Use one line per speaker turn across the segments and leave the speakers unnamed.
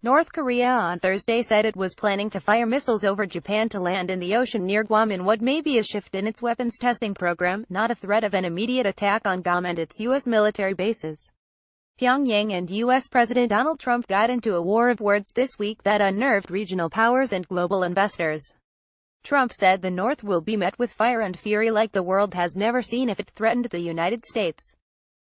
North Korea on Thursday said it was planning to fire missiles over Japan to land in the ocean near Guam in what may be a shift in its weapons testing program, not a threat of an immediate attack on Guam and its U.S. military bases. Pyongyang and U.S. President Donald Trump got into a war of words this week that unnerved regional powers and global investors. Trump said the North will be met with fire and fury like the world has never seen if it threatened the United States.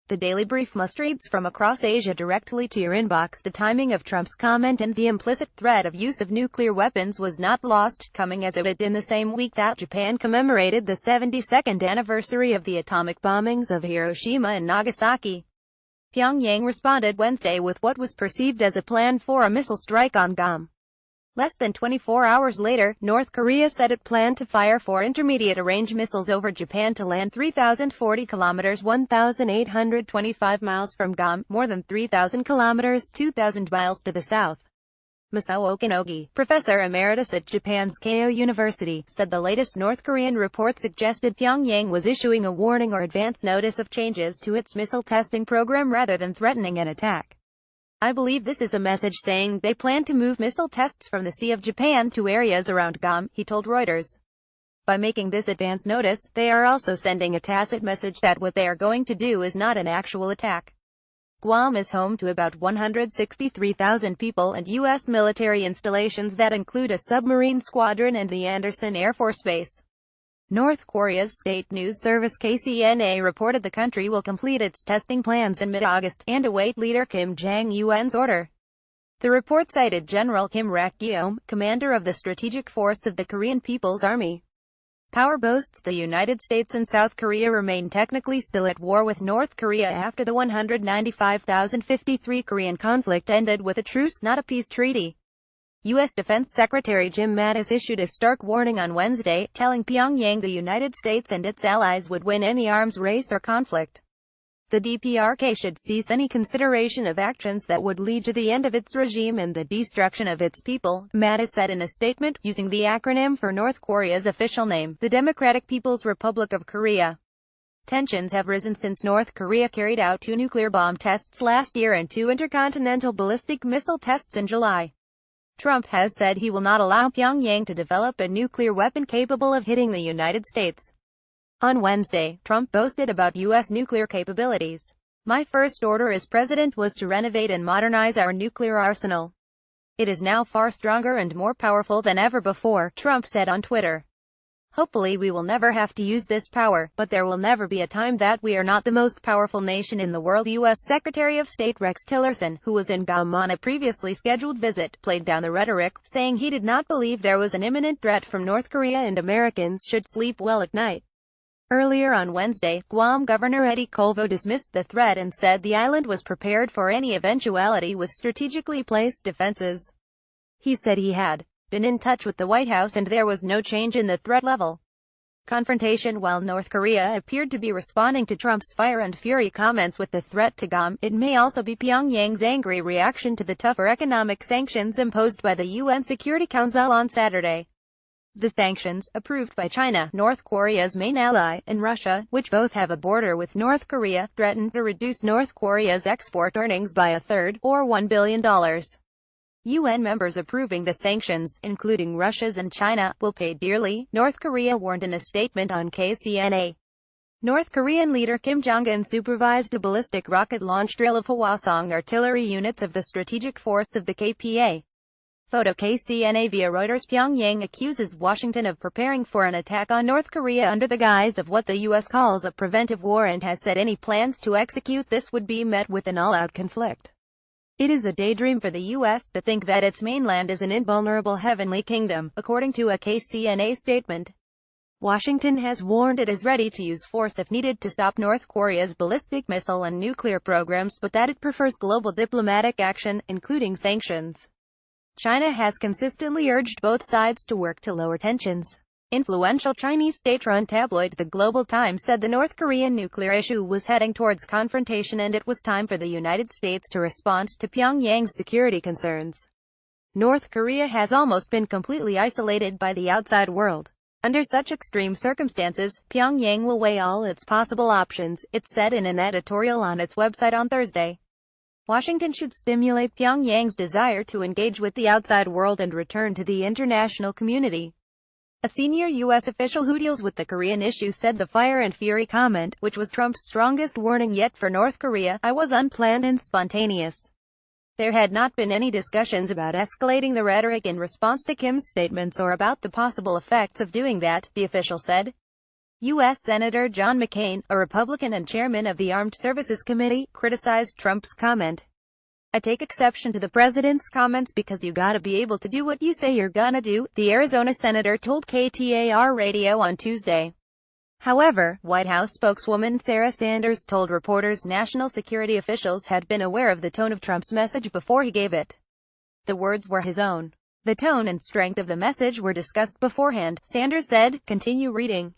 The Daily Brief must reads from across Asia directly to your inbox. The timing of Trump's comment and the implicit threat of use of nuclear weapons was not lost, coming as it did in the same week that Japan commemorated the 72nd anniversary of the atomic bombings of Hiroshima and Nagasaki. Pyongyang responded Wednesday with what was perceived as a plan for a missile strike on Guam. Less than 24 hours later, North Korea said it planned to fire 4 intermediate-range missiles over Japan to land 3,040 kilometers 1,825 miles from Guam, more than 3,000 kilometers 2,000 miles to the south. Masao Okinogi, professor emeritus at Japan's Keio University, said the latest North Korean report suggested Pyongyang was issuing a warning or advance notice of changes to its missile testing program rather than threatening an attack. I believe this is a message saying they plan to move missile tests from the Sea of Japan to areas around Guam, he told Reuters. By making this advance notice, they are also sending a tacit message that what they are going to do is not an actual attack. Guam is home to about 163,000 people and U.S. military installations that include a submarine squadron and the Andersen Air Force Base. North Korea's state news service KCNA reported the country will complete its testing plans in mid-August, and await leader Kim Jong-un's order. The report cited General Kim Rak-yeom, commander of the Strategic Force of the Korean People's Army. Power boasts the United States and South Korea remain technically still at war with North Korea after the 195,053 Korean conflict ended with a truce, not a peace treaty. U.S. Defense Secretary Jim Mattis issued a stark warning on Wednesday, telling Pyongyang the United States and its allies would win any arms race or conflict. The DPRK should cease any consideration of actions that would lead to the end of its regime and the destruction of its people, Mattis said in a statement, using the acronym for North Korea's official name, the Democratic People's Republic of Korea. Tensions have risen since North Korea carried out 2 nuclear bomb tests last year and 2 intercontinental ballistic missile tests in July. Trump has said he will not allow Pyongyang to develop a nuclear weapon capable of hitting the United States. On Wednesday, Trump boasted about U.S. nuclear capabilities. My first order as president was to renovate and modernize our nuclear arsenal. It is now far stronger and more powerful than ever before, Trump said on Twitter. Hopefully we will never have to use this power, but there will never be a time that we are not the most powerful nation in the world. U.S. Secretary of State Rex Tillerson, who was in Guam on a previously scheduled visit, played down the rhetoric, saying he did not believe there was an imminent threat from North Korea and Americans should sleep well at night. Earlier on Wednesday, Guam Governor Eddie Colvo dismissed the threat and said the island was prepared for any eventuality with strategically placed defenses. He said he had been in touch with the White House and there was no change in the threat level. Confrontation. While North Korea appeared to be responding to Trump's fire and fury comments with the threat to Guam, it may also be Pyongyang's angry reaction to the tougher economic sanctions imposed by the UN Security Council on Saturday. The sanctions, approved by China, North Korea's main ally, and Russia, which both have a border with North Korea, threatened to reduce North Korea's export earnings by a third, or $1 billion. UN members approving the sanctions, including Russia's and China, will pay dearly, North Korea warned in a statement on KCNA. North Korean leader Kim Jong-un supervised a ballistic rocket launch drill of Hwasong artillery units of the Strategic Force of the KPA. Photo KCNA via Reuters. Pyongyang accuses Washington of preparing for an attack on North Korea under the guise of what the U.S. calls a preventive war and has said any plans to execute this would be met with an all-out conflict. It is a daydream for the U.S. to think that its mainland is an invulnerable heavenly kingdom, according to a KCNA statement. Washington has warned it is ready to use force if needed to stop North Korea's ballistic missile and nuclear programs, but that it prefers global diplomatic action, including sanctions. China has consistently urged both sides to work to lower tensions. Influential Chinese state-run tabloid The Global Times said the North Korean nuclear issue was heading towards confrontation and it was time for the United States to respond to Pyongyang's security concerns. North Korea has almost been completely isolated by the outside world. Under such extreme circumstances, Pyongyang will weigh all its possible options, it said in an editorial on its website on Thursday. Washington should stimulate Pyongyang's desire to engage with the outside world and return to the international community. A senior U.S. official who deals with the Korean issue said the fire and fury comment, which was Trump's strongest warning yet for North Korea, was unplanned and spontaneous. There had not been any discussions about escalating the rhetoric in response to Kim's statements or about the possible effects of doing that, the official said. U.S. Senator John McCain, a Republican and chairman of the Armed Services Committee, criticized Trump's comment. "I take exception to the president's comments because you gotta be able to do what you say you're gonna do," the Arizona senator told KTAR Radio on Tuesday. However, White House spokeswoman Sarah Sanders told reporters national security officials had been aware of the tone of Trump's message before he gave it. The words were his own. The tone and strength of the message were discussed beforehand, Sanders said. Continue reading.